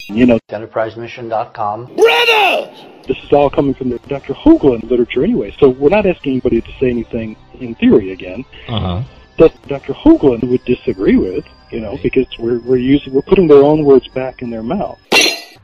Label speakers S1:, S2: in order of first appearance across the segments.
S1: You know,
S2: EnterpriseMission.com.
S3: Brother!
S1: this is all coming from the Dr. Hoagland literature anyway, so we're not asking anybody to say anything in theory again. That Dr. Hoagland would disagree with, you know, because we're putting their own words back in their mouth.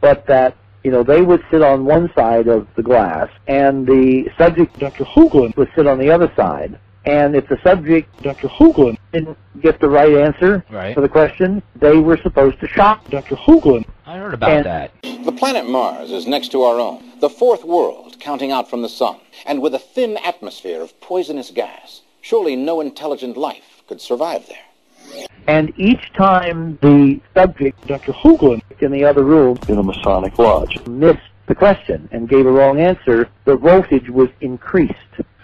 S4: But that, you know, they would sit on one side of the glass, and the subject,
S1: Dr. Hoagland,
S4: would sit on the other side. And if the subject,
S1: Dr. Hoagland,
S4: didn't get the right answer for the question, they were supposed to shock
S1: Dr. Hoagland.
S2: I heard about that.
S3: The planet Mars is next to our own, the fourth world counting out from the sun, and with a thin atmosphere of poisonous gas. Surely no intelligent life could survive there.
S4: And each time the subject,
S1: Dr. Hoagland,
S4: in the other room,
S1: in a Masonic lodge,
S4: missed the question and gave a wrong answer, the voltage was increased.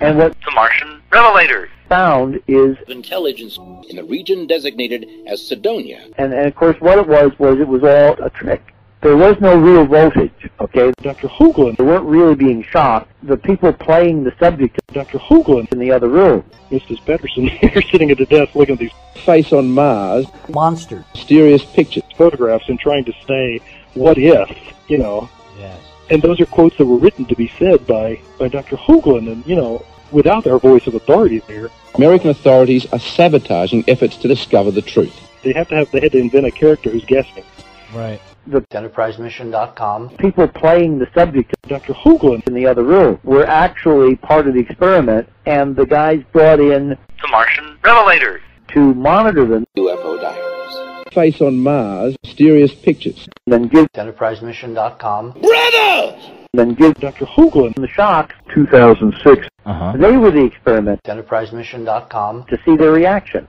S4: And what
S2: The Martian Revelator
S4: found is
S3: Intelligence in the region designated as Sidonia.
S4: and of course what it was all a trick. There was no real voltage, okay?
S1: Dr. Hoagland,
S4: They weren't really being shocked. The people playing the subject
S1: Dr. Hoagland,
S4: in the other room.
S1: Mrs. Pedersen, you're sitting at the desk looking at these
S5: Face on Mars,
S4: Monster.
S5: mysterious pictures.
S1: photographs and trying to say, what if, you know.
S2: Yes.
S1: And those are quotes that were written to be said by Dr. Hoagland, and, you know, without our voice of authority there.
S5: American authorities are sabotaging efforts to discover the truth.
S1: They had to invent a character who's guessing.
S2: Right.
S4: The
S2: EnterpriseMission.com.
S4: people playing the subject
S1: Dr. Hoagland,
S4: in the other room were actually part of the experiment, and the guys brought in
S2: The Martian Revelator
S4: to monitor them
S3: UFO divers.
S5: Face on Mars, mysterious pictures.
S4: and then give
S2: EnterpriseMission.com.
S1: Dr. Hoagland,
S4: them the shocks.
S1: 2006.
S4: They were the experiment
S2: EnterpriseMission.com.
S4: to see their reaction.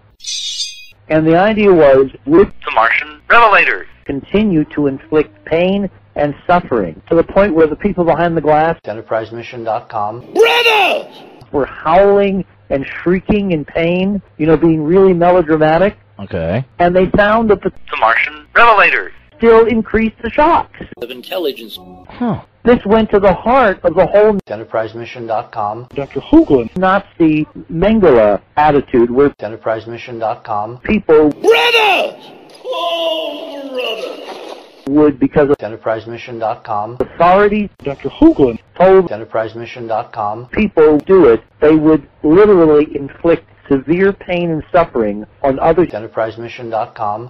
S4: And the idea was, would
S2: The Martian Revelator.
S4: continue to inflict pain and suffering to the point where the people behind the glass
S2: EnterpriseMission.com.
S4: were howling and shrieking in pain, you know, being really melodramatic.
S2: Okay.
S4: And they found that the
S2: The Martian Revelator.
S4: still increased the shocks.
S3: Of intelligence.
S4: This went to the heart of the whole
S2: EnterpriseMission.com.
S1: Dr. Hoagland,
S4: Nazi Mengele attitude where
S2: EnterpriseMission.com.
S4: people would, because of
S2: EnterpriseMission.com.
S4: authorities
S1: Dr. Hoagland,
S4: told
S2: EnterpriseMission.com.
S4: people do it, they would literally inflict severe pain and suffering on others
S2: EnterpriseMission.com.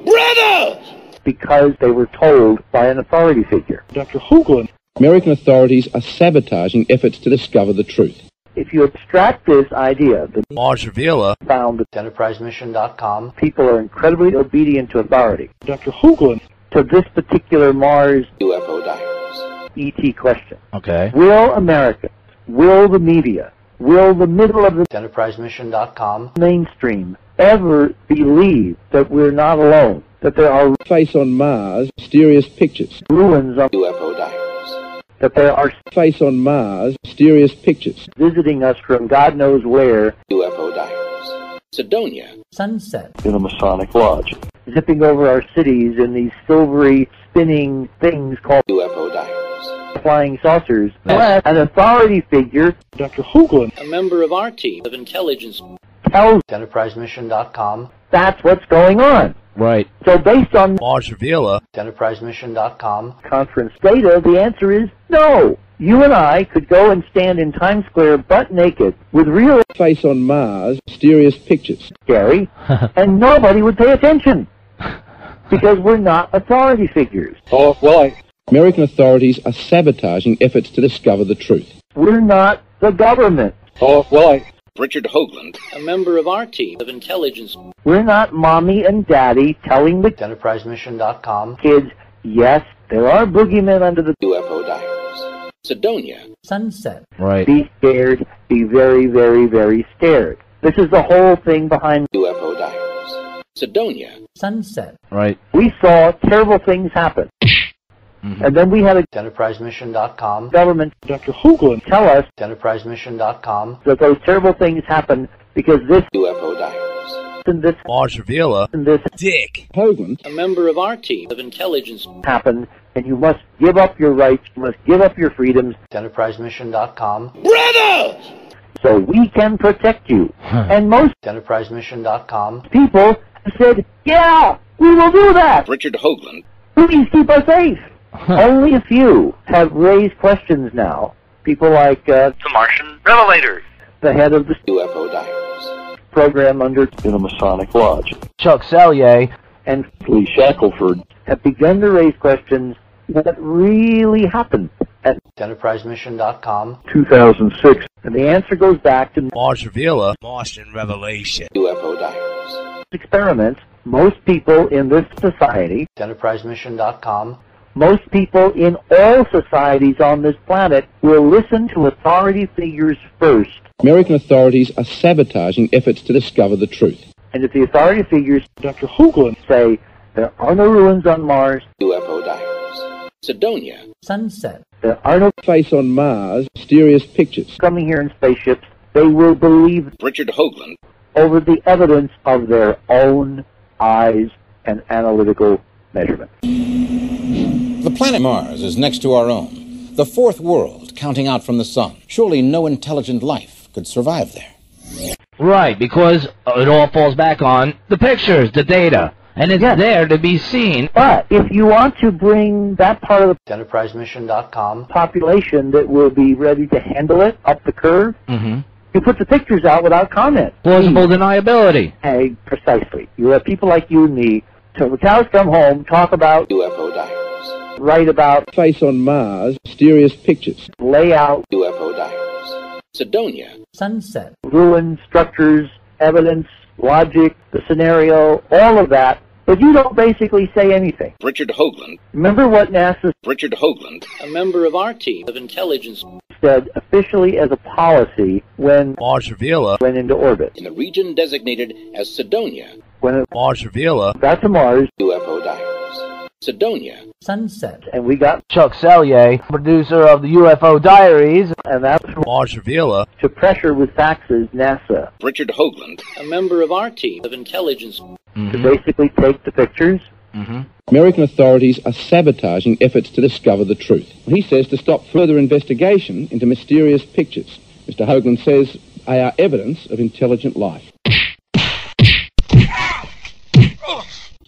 S4: because they were told by an authority figure.
S1: Dr. Hoagland,
S5: American authorities are sabotaging efforts to discover the truth.
S4: If you abstract this idea, the
S2: Mars Revealer.
S4: found that
S2: EnterpriseMission.com.
S4: people are incredibly obedient to authority.
S1: Dr. Hoagland,
S4: To this particular Mars
S3: UFO divers.
S4: ET question.
S2: Okay.
S4: Will Americans, will the media, will the middle of the
S2: EnterpriseMission.com.
S4: mainstream ever believe that we're not alone, that there are
S5: Face on Mars, mysterious pictures.
S4: ruins of,
S3: UFO divers.
S4: that there are
S5: Face on Mars, mysterious pictures.
S4: visiting us from God knows where,
S3: UFO divers. Sidonia.
S4: sunset,
S1: in a Masonic lodge.
S4: zipping over our cities in these silvery spinning things called
S3: UFO divers.
S4: flying saucers. An authority figure
S1: Dr. Hoagland,
S3: A member of our team of intelligence.
S4: tells
S2: EnterpriseMission.com.
S4: that's what's going on.
S2: Right.
S4: So based on
S2: Mars Revealer. EnterpriseMission.com.
S4: conference data, the answer is no. You and I could go and stand in Times Square butt naked with real
S5: Face on Mars, mysterious pictures.
S4: scary, and nobody would pay attention because we're not authority figures.
S1: Oh, well,
S5: American authorities are sabotaging efforts to discover the truth.
S4: We're not the government.
S3: Richard Hoagland. A member of our team of intelligence.
S4: We're not mommy and daddy telling the
S2: EnterpriseMission.com.
S4: kids, yes, there are boogeymen under the
S3: UFO divers. Sidonia.
S4: sunset.
S2: Right.
S4: Be scared, be very, very, very scared. This is the whole thing behind
S3: UFO divers. Sidonia.
S4: sunset.
S2: Right.
S4: We saw terrible things happen. And then we had a
S2: EnterpriseMission.com.
S4: government
S1: Dr. Hoagland,
S4: tell us
S2: EnterpriseMission.com.
S4: that those terrible things happened because this
S3: UFO divers.
S4: and this
S2: Mars Revealer.
S4: and this
S2: Dick.
S5: Hoagland,
S3: A member of our team of intelligence.
S4: happened, and you must give up your rights, you must give up your freedoms,
S2: EnterpriseMission.com.
S4: so we can protect you. And most
S2: EnterpriseMission.com.
S4: people have said, yeah, we will do that.
S3: Richard Hoagland.
S4: Please keep us safe. Only a few have raised questions now. People like the Martian Revelators, the head of the
S3: UFO Diaries
S4: program under
S1: in a Masonic lodge,
S4: Chuck Sallier, and Lee Shackelford have begun to raise questions what really happened at
S2: EnterpriseMission.com
S1: 2006.
S4: And the answer goes back to
S6: Mars Revealer, Martian Revelation,
S3: UFO Diaries
S4: experiments. Most people in this society,
S2: EnterpriseMission.com,
S4: most people in all societies on this planet will listen to authority figures first.
S5: American authorities are sabotaging efforts to discover the truth.
S4: And if the authority figures,
S1: Dr. Hoagland,
S4: say there are no ruins on Mars,
S3: UFO Diaries Sidonia
S2: Sunset,
S4: there are no
S5: Face on Mars, mysterious pictures.
S4: coming here in spaceships, they will believe
S3: Richard Hoagland
S4: over the evidence of their own eyes and analytical measurements.
S3: The planet Mars is next to our own, the fourth world counting out from the sun. Surely no intelligent life could survive there.
S7: Right, because it all falls back on the pictures, the data, and it's there to be seen.
S4: But if you want to bring that part of the
S2: EnterpriseMission.com,
S4: population that will be ready to handle it up the curve, you put the pictures out without comment.
S7: Plausible deniability.
S4: Hey, precisely. You have people like you and me, till the cows come home, talk about,
S3: UFO Diaries
S4: write about,
S5: Face on Mars, mysterious pictures.
S4: lay out,
S3: UFO Diaries Sidonia
S2: Sunset,
S4: ruins, structures, evidence, logic, the scenario, all of that, but you don't basically say anything.
S3: Richard Hoagland
S4: Remember what NASA
S3: Richard Hoagland
S8: a member of our team of intelligence
S4: said officially as a policy when
S6: Mars Revealer,
S4: went into orbit?
S3: in the region designated as Sidonia,
S4: When it
S6: Mars Revealer,
S4: got to Mars,
S3: UFO Diaries Sidonia
S2: Sunset,
S4: and we got,
S7: Chuck Sallier, producer of the UFO Diaries,
S4: and that's
S6: Mars Revealer,
S4: to pressure with faxes NASA
S3: Richard Hoagland
S8: a member of our team of intelligence
S4: to basically take the pictures.
S5: American authorities are sabotaging efforts to discover the truth. He says to stop further investigation into mysterious pictures. Mr. Hoagland says they are evidence of intelligent life.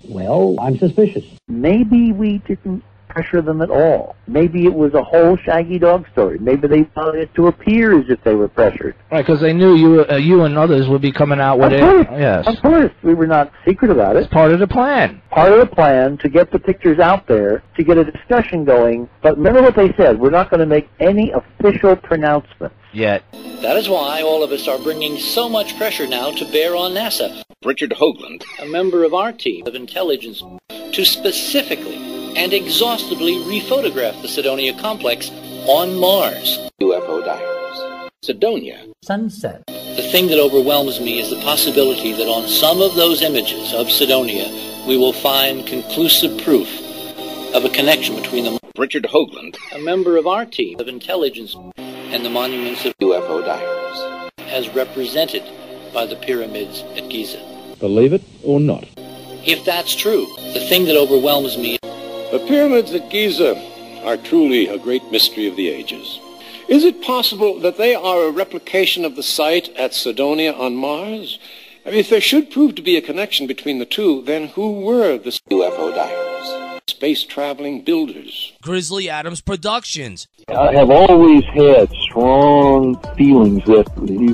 S4: Well, I'm suspicious. Maybe we didn't pressure them at all. Maybe it was a whole shaggy dog story. Maybe they wanted it to appear as if they were pressured.
S7: right? Because they knew you and others would be coming out with
S4: Of
S7: it.
S4: course.
S7: Yes,
S4: Of course, we were not secret about
S7: it's
S4: it.
S7: part of the plan.
S4: Part of the plan to get the pictures out there, to get a discussion going. But remember what they said, we're not going to make any official pronouncements.
S7: Yet,
S8: That is why all of us are bringing so much pressure now to bear on NASA,
S3: Richard Hoagland
S8: a member of our team of intelligence, to specifically and exhaustively rephotograph the Sidonia complex on Mars.
S3: UFO Diaries Sidonia
S2: Sunset,
S8: The thing that overwhelms me is the possibility that on some of those images of Sidonia, we will find conclusive proof of a connection between the
S3: Richard Hoagland
S8: a member of our team of intelligence and the monuments of
S3: UFO Diaries
S8: as represented by the pyramids at Giza.
S5: Believe it or not.
S8: If that's true, the thing that overwhelms me
S9: The pyramids at Giza are truly a great mystery of the ages. Is it possible that they are a replication of the site at Sidonia on Mars? I mean, if there should prove to be a connection between the two, then who were the
S3: UFO Diaries
S9: space-traveling builders?
S6: Grizzly Adams Productions.
S1: I have always had strong feelings that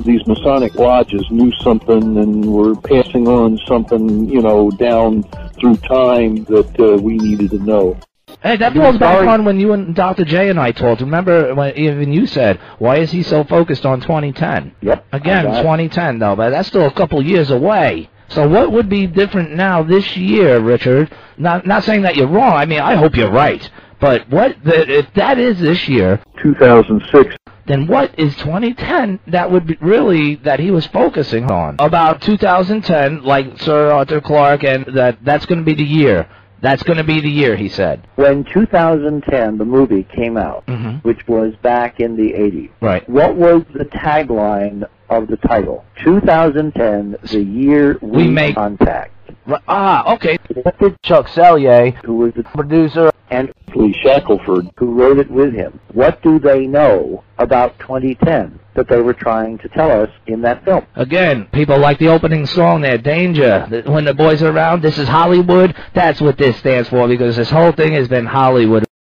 S1: these Masonic lodges knew something and were passing on something, down through time that we needed to know.
S7: hey, that falls back on when you and Dr. J and I talked. Remember when even you said, why is he so focused on 2010?
S4: Yep.
S7: Again, 2010 though, but that's still a couple years away. So what would be different now this year, Richard? Not saying that you're wrong. I mean, I hope you're right. But if that is this year,
S1: 2006.
S7: then what is 2010 that would be really that he was focusing on? About 2010, like Sir Arthur Clarke, and that's going to be the year. That's going to be the year, he said.
S4: When 2010, the movie, came out, which was back in the 80s,
S7: Right.
S4: what was the tagline of the title? 2010, the year we
S7: make
S4: contact.
S7: Okay.
S4: What did
S7: Chuck Sallier,
S4: who was the
S7: producer,
S4: and Lee Shackelford, who wrote it with him, what do they know about 2010 that they were trying to tell us in that film?
S7: again, people like the opening song there, Danger. When the boys are around, this is Hollywood. That's what this stands for, because this whole thing has been Hollywood.